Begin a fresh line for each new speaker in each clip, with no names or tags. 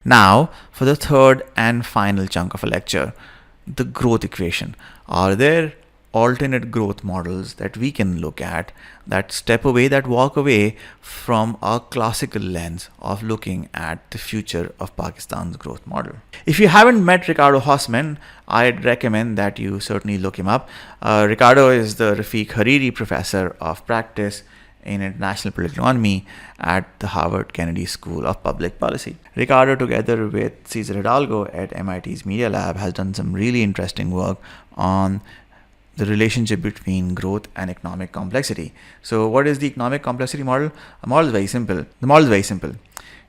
Now, for the third and final chunk of a lecture, the growth equation. Are there alternate growth models that we can look at that step away, that walk away from our classical lens of looking at the future of Pakistan's growth model? If you haven't met Ricardo Hausman, I'd recommend that you certainly look him up. Ricardo is the Rafiq Hariri Professor of Practice in International Political Economy at the Harvard Kennedy School of Public Policy. Ricardo, together with Cesar Hidalgo at MIT's Media Lab, has done some really interesting work on the relationship between growth and economic complexity. So what is the economic complexity model? The model is very simple.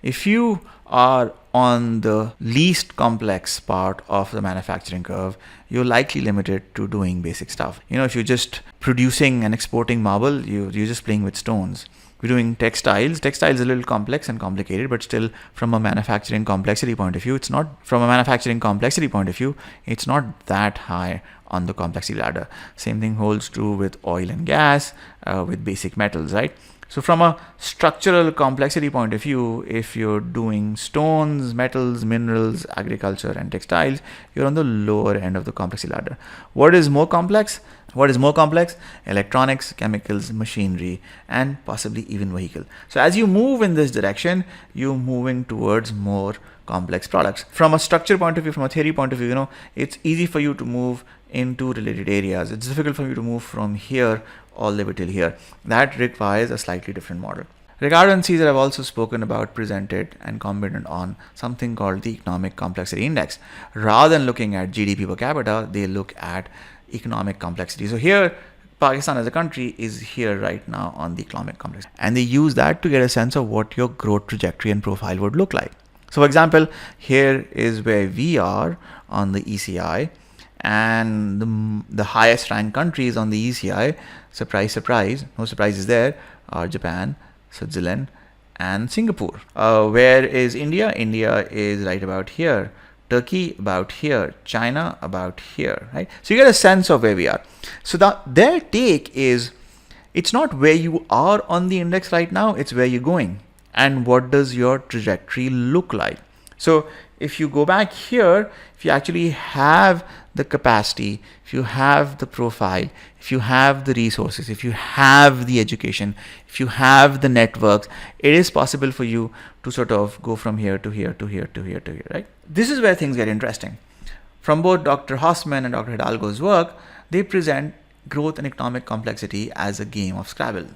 If you are on the least complex part of the manufacturing curve, you're likely limited to doing basic stuff. If you're just producing and exporting marble, you're just playing with stones. If you're doing textiles is a little complex and complicated, but still from a manufacturing complexity point of view, it's not that high on the complexity ladder. Same thing holds true with oil and gas, with basic metals, right? So from a structural complexity point of view, if you're doing stones, metals, minerals, agriculture, and textiles, you're on the lower end of the complexity ladder. What is more complex? Electronics, chemicals, machinery, and possibly even vehicle. So as you move in this direction, you're moving towards more complex products. From a structure point of view, from a theory point of view, it's easy for you to move into related areas. It's difficult for you to move from here all the way till here. That requires a slightly different model. Ricardo and Cesar have also spoken about, presented, and commented on something called the Economic Complexity Index. Rather than looking at GDP per capita, they look at economic complexity. So here, Pakistan as a country is here right now on the economic complexity. And they use that to get a sense of what your growth trajectory and profile would look like. So for example, here is where we are on the ECI, and the highest ranked countries on the ECI, surprise, no surprises there, are Japan, Switzerland, and Singapore. Where is India? India is right about here. Turkey about here. China about here, right? So you get a sense of where we are. So their take is, it's not where you are on the index right now, it's where you're going. And what does your trajectory look like? So if you go back here, if you actually have the capacity, if you have the profile, if you have the resources, if you have the education, if you have the networks, it is possible for you to sort of go from here to here to here to here to here, right? This is where things get interesting. From both Dr. Hausman and Dr. Hidalgo's work, they present growth and economic complexity as a game of Scrabble.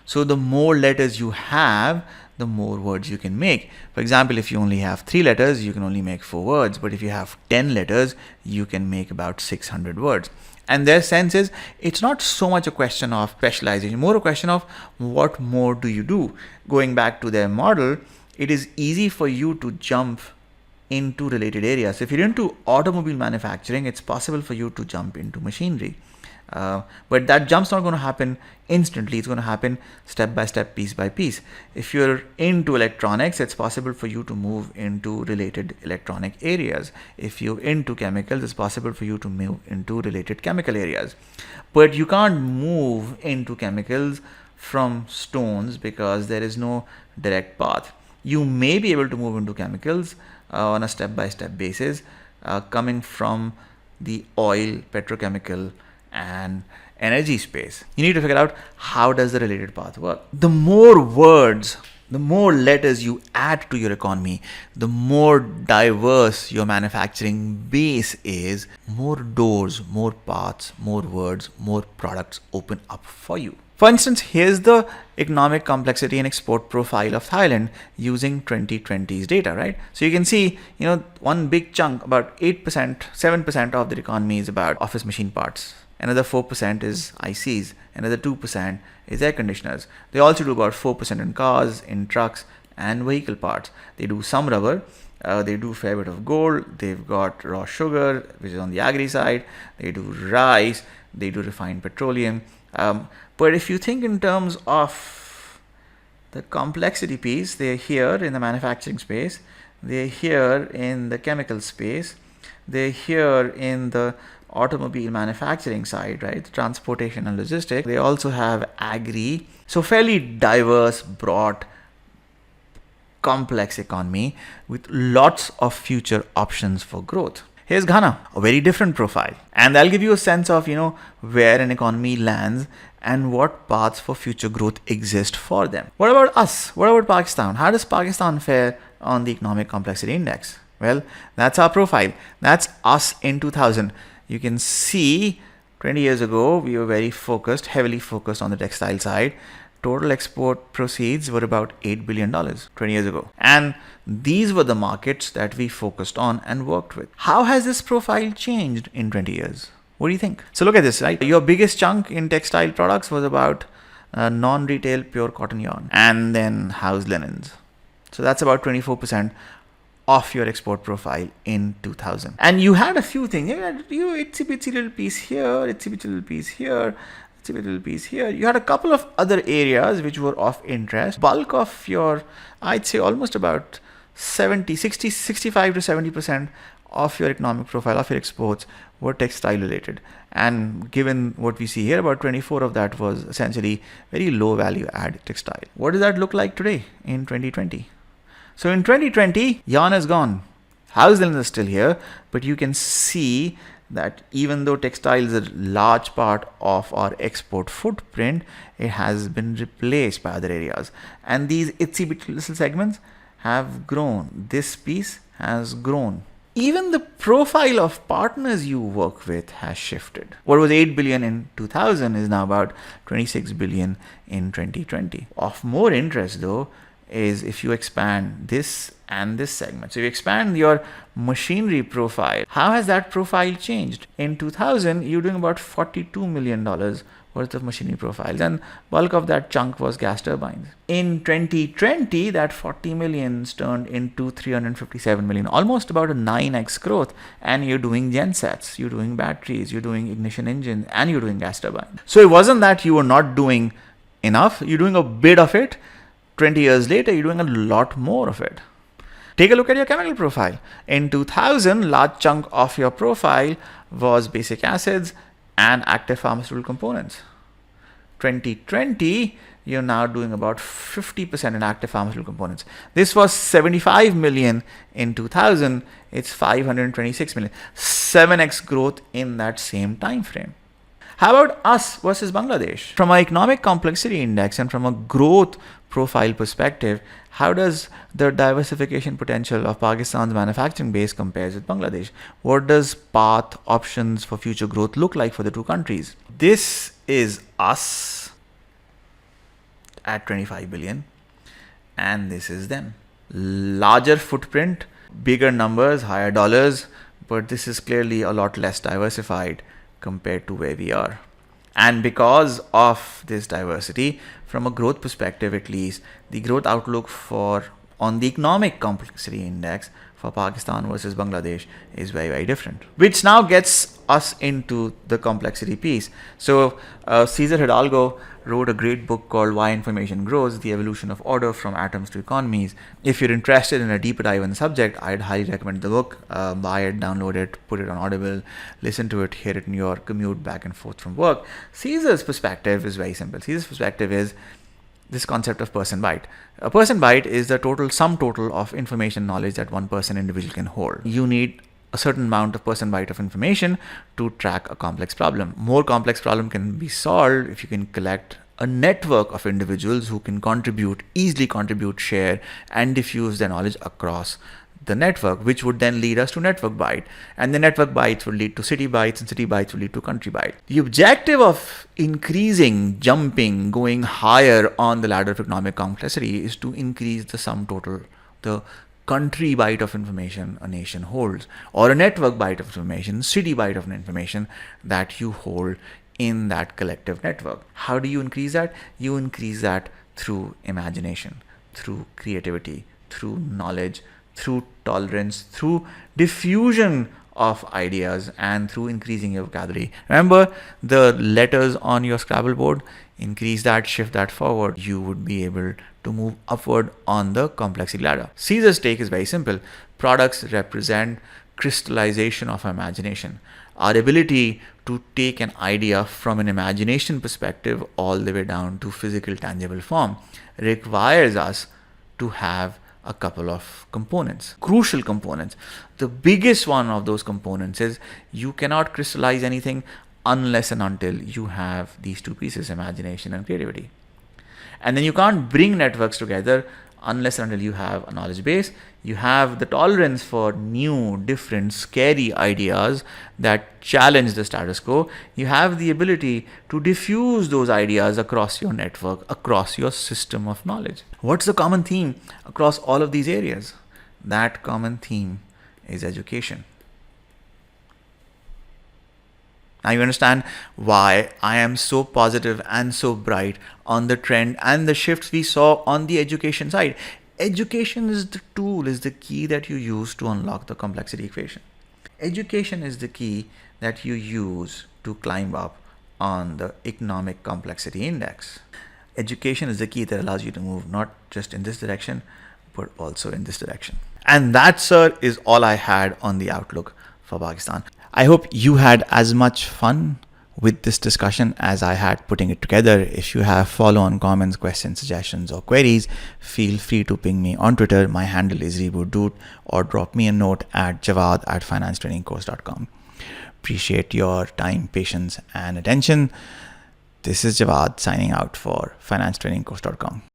So the more letters you have, the more words you can make. For example, if you only have 3 letters, you can only make 4 words. But if you have 10 letters, you can make about 600 words. And their sense is, it's not so much a question of specialization, more a question of what more do you do. Going back to their model, it is easy for you to jump into related areas. If you're into automobile manufacturing, it's possible for you to jump into machinery. But that jump's not going to happen instantly. It's going to happen step by step, piece by piece. If you're into electronics, it's possible for you to move into related electronic areas. If you're into chemicals, it's possible for you to move into related chemical areas. But you can't move into chemicals from stones because there is no direct path. You may be able to move into chemicals on a step-by-step basis, coming from the oil, petrochemical, and energy space. You need to figure out, how does the related path work? The more words, the more letters you add to your economy, the more diverse your manufacturing base is, more doors, more paths, more words, more products open up for you. For instance, here's the economic complexity and export profile of Thailand using 2020's data, right? So you can see, one big chunk, about 8%, 7% of the economy is about office machine parts. Another 4% is ICs. Another 2% is air conditioners. They also do about 4% in cars, in trucks, and vehicle parts. They do some rubber. They do a fair bit of gold. They've got raw sugar, which is on the agri side. They do rice. They do refined petroleum. But if you think in terms of the complexity piece, they're here in the manufacturing space. They're here in the chemical space. They're here in the automobile manufacturing side, right? Transportation and logistics. They also have agri. So fairly diverse, broad complex economy with lots of future options for growth. Here's Ghana, a very different profile. And I'll give you a sense of, where an economy lands and what paths for future growth exist for them. What about us? What about Pakistan? How does Pakistan fare on the Economic Complexity Index? Well, that's our profile. That's us in 2000. You can see 20 years ago, we were very focused, heavily focused on the textile side. Total export proceeds were about $8 billion 20 years ago. And these were the markets that we focused on and worked with. How has this profile changed in 20 years? What do you think? So look at this, right? Your biggest chunk in textile products was about non-retail pure cotton yarn and then house linens. So that's about 24% of your export profile in 2000. And you had a few things. You had itsy bitsy little piece here, itsy bitsy little piece here, itsy bitsy little piece here. You had a couple of other areas which were of interest. Bulk of your, I'd say almost about 65 to 70% of your economic profile, of your exports, were textile related. And given what we see here, about 24 of that was essentially very low value add textile. What does that look like today in 2020? So in 2020, yarn is gone. House linen is still here, but you can see that even though textile is a large part of our export footprint, it has been replaced by other areas. And these itsy bitsy little segments have grown. This piece has grown. Even the profile of partners you work with has shifted. What was 8 billion in 2000 is now about 26 billion in 2020. Of more interest though, is if you expand this and this segment. So you expand your machinery profile. How has that profile changed? In 2000, you're doing about $42 million worth of machinery profiles, and bulk of that chunk was gas turbines. In 2020, that 40 million turned into 357 million, almost about a 9x growth. And you're doing gensets, you're doing batteries, you're doing ignition engines, and you're doing gas turbines. So it wasn't that you were not doing enough, you're doing a bit of it. 20 years later, you're doing a lot more of it. Take a look at your chemical profile. In 2000, large chunk of your profile was basic acids and active pharmaceutical components. 2020, you're now doing about 50% in active pharmaceutical components. This was 75 million in 2000. It's 526 million. 7x growth in that same time frame. How about us versus Bangladesh? From our economic complexity index and from a growth profile perspective, how does the diversification potential of Pakistan's manufacturing base compare with Bangladesh? What does path options for future growth look like for the two countries? This is us at 25 billion, and this is them. Larger footprint, bigger numbers, higher dollars, but this is clearly a lot less diversified compared to where we are. And because of this diversity, from a growth perspective at least, the growth outlook on the economic complexity index for Pakistan versus Bangladesh is very, very different. Which now gets us into the complexity piece. So Cesar Hidalgo wrote a great book called Why Information Grows, The Evolution of Order from Atoms to Economies. If you're interested in a deeper dive on the subject, I'd highly recommend the book. Buy it, download it, put it on Audible, listen to it, hear it in your commute back and forth from work. Cesar's perspective is very simple. Cesar's perspective is this concept of person byte. A person byte is the sum total of information knowledge that one person individual can hold. You need a certain amount of person byte of information to track a complex problem. More complex problem can be solved if you can collect a network of individuals who can easily contribute, share, and diffuse their knowledge across the network, which would then lead us to network byte. And the network bytes would lead to city bytes, and city bytes would lead to country byte. The objective of increasing, jumping, going higher on the ladder of economic complexity is to increase the sum total, the country byte of information a nation holds, or a network byte of information, city byte of information that you hold in that collective network. How do you increase that? You increase that through imagination, through creativity, through knowledge, through tolerance, through diffusion of ideas, and through increasing your vocabulary. Remember the letters on your Scrabble board? Increase that, shift that forward. You would be able to move upward on the complexity ladder. Cesar's take is very simple. Products represent crystallization of imagination. Our ability to take an idea from an imagination perspective all the way down to physical, tangible form requires us to have a couple of components, crucial components. The biggest one of those components is you cannot crystallize anything unless and until you have these two pieces, imagination and creativity. And then you can't bring networks together unless and until you have a knowledge base. You have the tolerance for new, different, scary ideas that challenge the status quo. You have the ability to diffuse those ideas across your network, across your system of knowledge. What's the common theme across all of these areas? That common theme is education. Now you understand why I am so positive and so bright on the trend and the shifts we saw on the education side. Education is the tool, is the key that you use to unlock the complexity equation. Education is the key that you use to climb up on the economic complexity index. Education is the key that allows you to move not just in this direction, but also in this direction. And that, sir, is all I had on the outlook for Pakistan. I hope you had as much fun with this discussion as I had putting it together. If you have follow-on comments, questions, suggestions, or queries, feel free to ping me on Twitter. My handle is rebootdude, or drop me a note at jawwad@financetrainingcourse.com. Appreciate your time, patience, and attention. This is Jawwad signing out for financetrainingcourse.com.